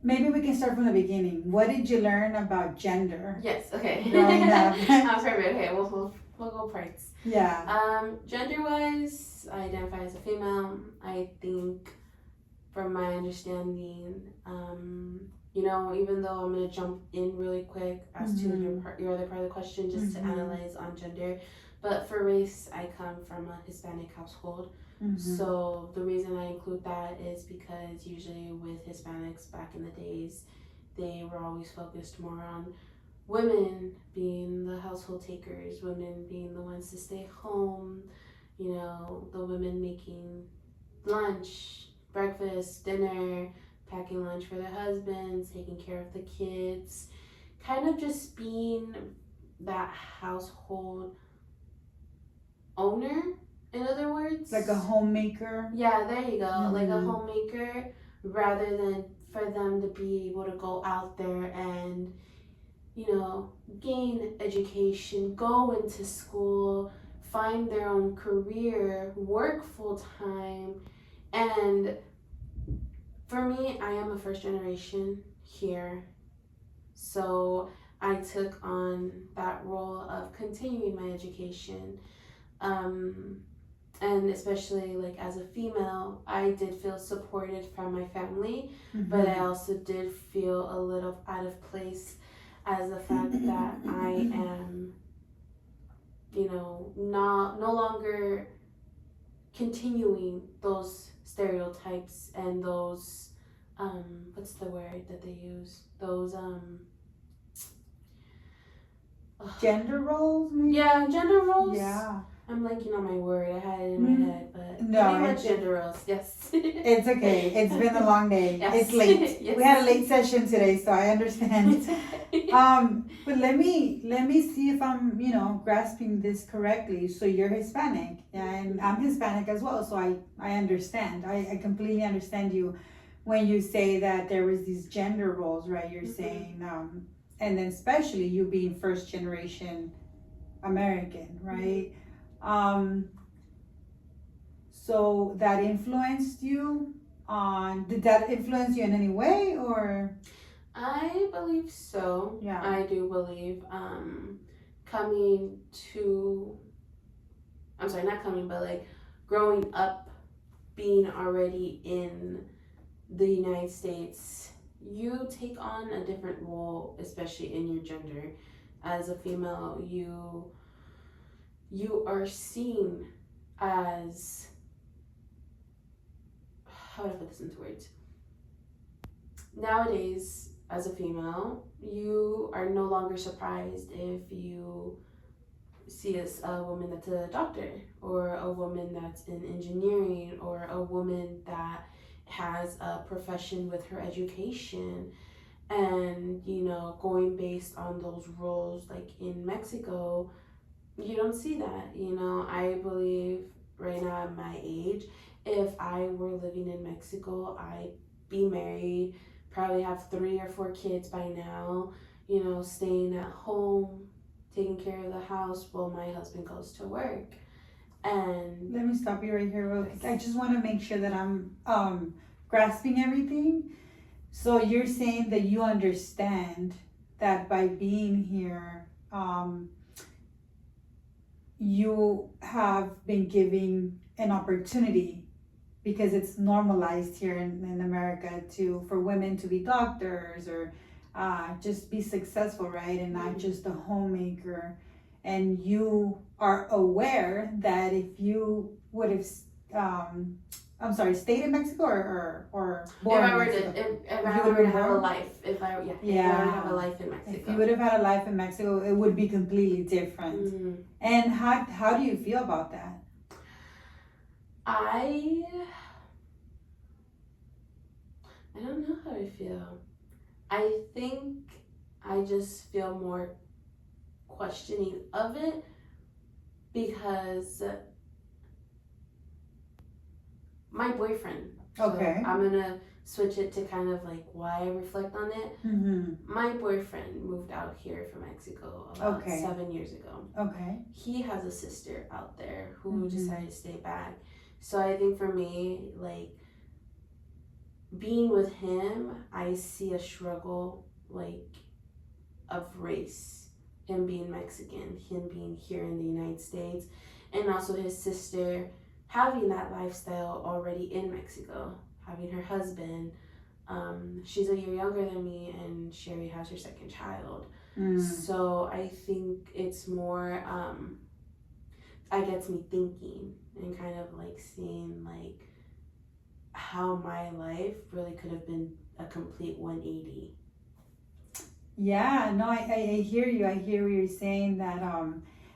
maybe we can start from the beginning. What did you learn about gender? Yes. Okay. Growing up. Perfect. Okay. We'll go parts. Yeah. Gender wise, I identify as a female. I think, from my understanding, even though I'm gonna jump in really quick as to your other part of the question, just to analyze on gender, but for race, I come from a Hispanic household. So the reason I include that is because usually with Hispanics back in the days, they were always focused more on women being the household takers, women being the ones to stay home, the women making lunch, breakfast, dinner, packing lunch for their husbands, taking care of the kids, kind of just being that household owner, in other words. Like a homemaker. Yeah, there you go. Like a homemaker, rather than for them to be able to go out there and, gain education, go into school, find their own career, work full time. And for me, I am a first generation here. So I took on that role of continuing my education. And especially like as a female, I did feel supported from my family, but I also did feel a little out of place as the fact that I am, no longer continuing those stereotypes and those, what's the word that they use? Those, gender roles, maybe? Yeah, gender roles. Yeah. I'm blanking on my word. I had it in my head, but no, pretty much gender roles. Yes. It's okay. It's been a long day. Yes. It's late. Yes. We had a late session today, so I understand. But let me see if I'm, grasping this correctly. So you're Hispanic, and I'm Hispanic as well. So I understand. I completely understand you when you say that there was these gender roles, right? You're saying, and then especially you being first generation American, right? So that influenced you did that influence you in any way, or? I believe so. Yeah. I do believe growing up, being already in the United States, you take on a different role, especially in your gender. As a female, you are seen as, how do I put this into words? Nowadays, as a female, you are no longer surprised if you see a woman that's a doctor, or a woman that's in engineering, or a woman that has a profession with her education. And, going based on those roles, like in Mexico, you don't see that. I believe right now at my age, if I were living in Mexico, I'd be married, probably have 3 or 4 kids by now, staying at home, taking care of the house while my husband goes to work. And let me stop you right here real quick. I just want to make sure that I'm grasping everything. So you're saying that you understand that by being here, you have been giving an opportunity, because it's normalized here in America for women to be doctors, or just be successful, right? And not just a homemaker. And you are aware that if you would have, stayed in Mexico or born in Mexico. If I were to have a life, if I were to have a life in Mexico. If you would have had a life in Mexico, it would be completely different. And how do you feel about that? I don't know how I feel. I think I just feel more questioning of it, because my boyfriend. Okay. So I'm gonna switch it to kind of like why I reflect on it. My boyfriend moved out here from Mexico about 7 years ago. Okay. He has a sister out there who decided to stay back. So I think for me, like, being with him, I see a struggle like of race. Him being Mexican, him being here in the United States, and also his sister having that lifestyle already in Mexico, having her husband. She's a year younger than me, and Sherry has her second child. So I think it's more, it gets me thinking and kind of like seeing like how my life really could have been a complete 180. Yeah, no, I hear you. I hear what you're saying, that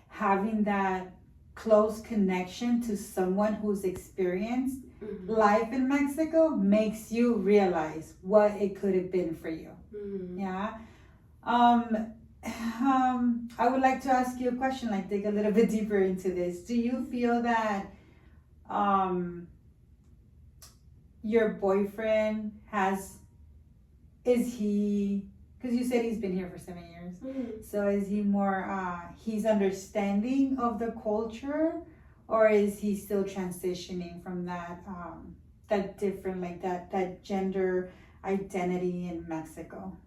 having that close connection to someone who's experienced life in Mexico makes you realize what it could have been for you. Yeah. I would like to ask you a question, like dig a little bit deeper into this. Do you feel that your boyfriend is he, because you said he's been here for 7 years, so is he more, he's understanding of the culture, or is he still transitioning from that different, like that gender identity in Mexico?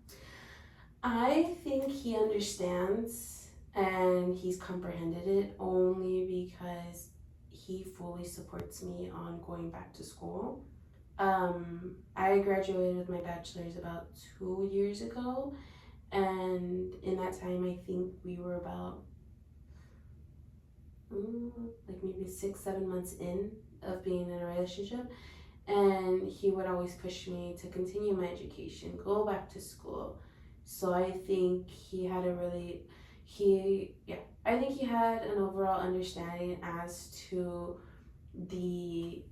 I think he understands and he's comprehended it only because he fully supports me on going back to school. I graduated with my bachelor's about 2 years ago, and in that time, I think we were about like maybe 6-7 months in of being in a relationship, and he would always push me to continue my education, go back to school. So I think he had I think he had an overall understanding as to the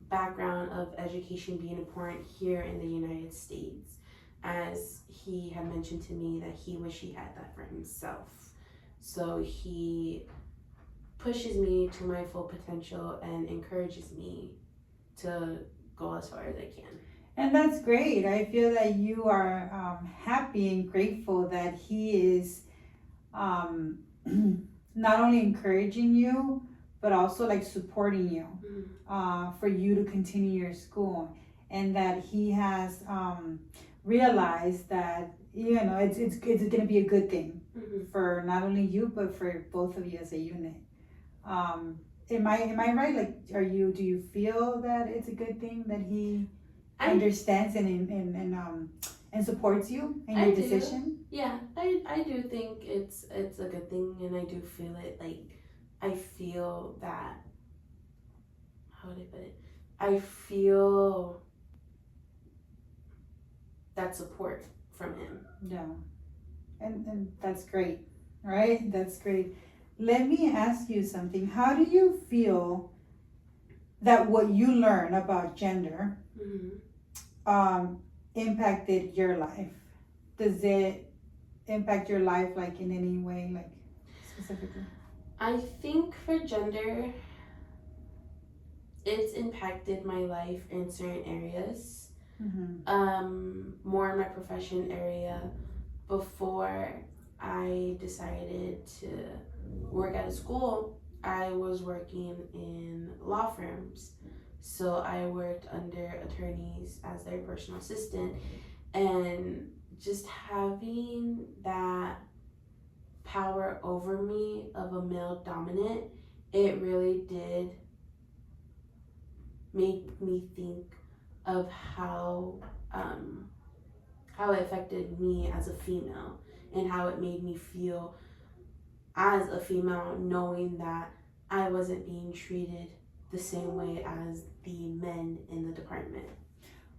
background of education being important here in the United States, as he had mentioned to me that he wished he had that for himself. So he pushes me to my full potential and encourages me to go as far as I can. And that's great. I feel that you are happy and grateful that he is not only encouraging you, but also like supporting you for you to continue your school, and that he has realized that it's going to be a good thing for not only you but for both of you as a unit. Am I right? Like, do you feel that it's a good thing that he understands and supports you in your decision? Yeah, I do think it's a good thing, and I do feel it. Like, I feel that, how would I put it? I feel that support from him. Yeah, and that's great, right? That's great. Let me ask you something. How do you feel that what you learn about gender impacted your life? Does it impact your life, like in any way, like specifically? I think for gender, it's impacted my life in certain areas. More in my profession area. Before I decided to work at a school, I was working in law firms. So I worked under attorneys as their personal assistant, and just having that power over me of a male dominant, it really did make me think of how it affected me as a female, and how it made me feel as a female, knowing that I wasn't being treated the same way as the men in the department.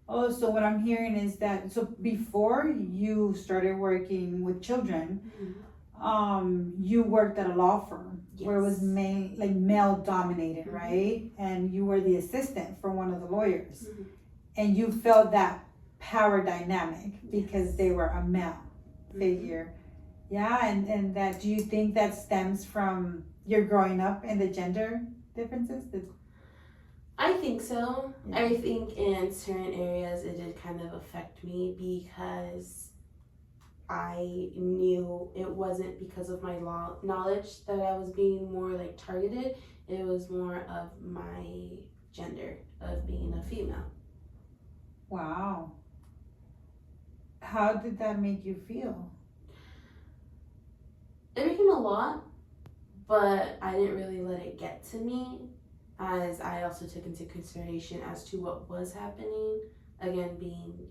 Oh, so what I'm hearing is that, so before you started working with children, you worked at a law firm where it was male dominated, right? And you were the assistant for one of the lawyers, and you felt that power dynamic because they were a male figure. Yeah, and that, do you think that stems from your growing up and the gender differences? I think so. Yeah. I think in certain areas it did kind of affect me, because I knew it wasn't because of my knowledge that I was being more like targeted. It was more of my gender, of being a female. Wow. How did that make you feel? It became a lot, but I didn't really let it get to me, as I also took into consideration as to what was happening. Again, being,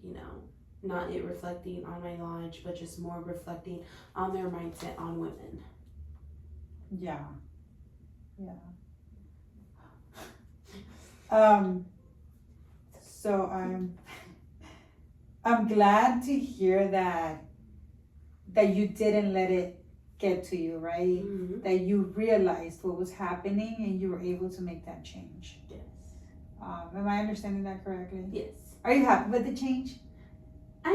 not it reflecting on my knowledge, but just more reflecting on their mindset on women. Yeah. Yeah. So I'm glad to hear that you didn't let it get to you, right? Mm-hmm. That you realized what was happening and you were able to make that change. Yes. Am I understanding that correctly? Yes. Are you happy with the change?